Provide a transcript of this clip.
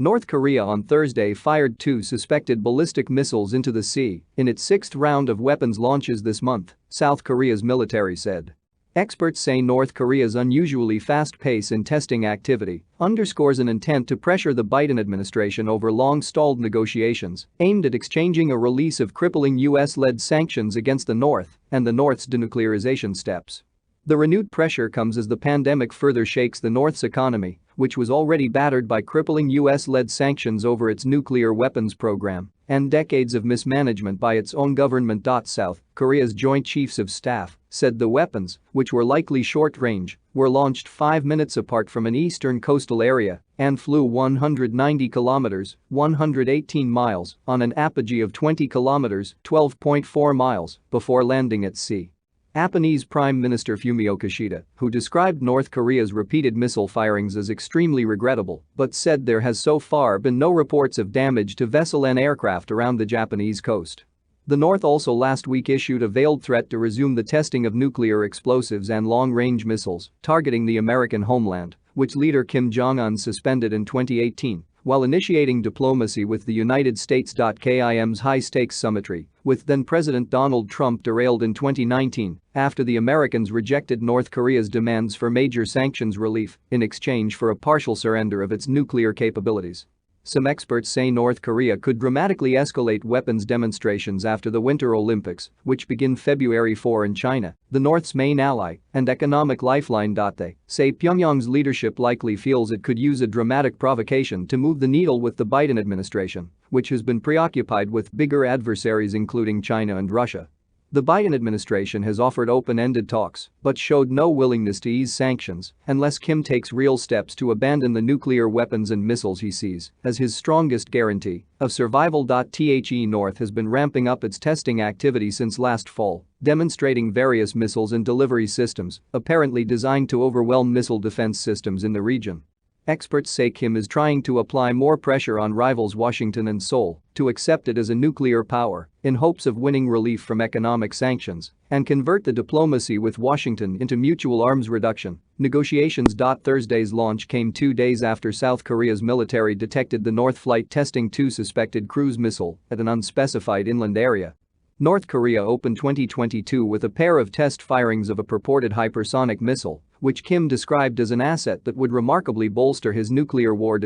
North Korea on Thursday fired 2 suspected ballistic missiles into the sea in its 6th round of weapons launches this month, South Korea's military said. Experts say North Korea's unusually fast pace in testing activity underscores an intent to pressure the Biden administration over long-stalled negotiations aimed at exchanging a release of crippling US-led sanctions against the North and the North's denuclearization steps. The renewed pressure comes as the pandemic further shakes the North's economy, which was already battered by crippling US-led sanctions over its nuclear weapons program and decades of mismanagement by its own government. South Korea's Joint Chiefs of Staff said the weapons, which were likely short-range, were launched 5 minutes apart from an eastern coastal area and flew 190 kilometers (118 miles) on an apogee of 20 kilometers (12.4 miles) before landing at sea. Japanese Prime Minister Fumio Kishida, who described North Korea's repeated missile firings as extremely regrettable but said there has so far been no reports of damage to vessel and aircraft around the Japanese coast. The North also last week issued a veiled threat to resume the testing of nuclear explosives and long-range missiles targeting the American homeland, which leader Kim Jong-un suspended in 2018 while initiating diplomacy with the United States. Kim's high-stakes summitry with then-President Donald Trump derailed in 2019 after the Americans rejected North Korea's demands for major sanctions relief in exchange for a partial surrender of its nuclear capabilities. Some experts say North Korea could dramatically escalate weapons demonstrations after the Winter Olympics, which begin February 4 in China, the North's main ally and economic lifeline. They say Pyongyang's leadership likely feels it could use a dramatic provocation to move the needle with the Biden administration, which has been preoccupied with bigger adversaries including China and Russia. The Biden administration has offered open-ended talks but showed no willingness to ease sanctions unless Kim takes real steps to abandon the nuclear weapons and missiles he sees as his strongest guarantee of survival. The North has been ramping up its testing activity since last fall, demonstrating various missiles and delivery systems apparently designed to overwhelm missile defense systems in the region. Experts say Kim is trying to apply more pressure on rivals Washington and Seoul to accept it as a nuclear power in hopes of winning relief from economic sanctions and convert the diplomacy with Washington into mutual arms reduction negotiations. Thursday's launch came 2 days after South Korea's military detected the North flight testing 2 suspected cruise missiles at an unspecified inland area. North Korea opened 2022 with a pair of test firings of a purported hypersonic missile, which Kim described as an asset that would remarkably bolster his nuclear war.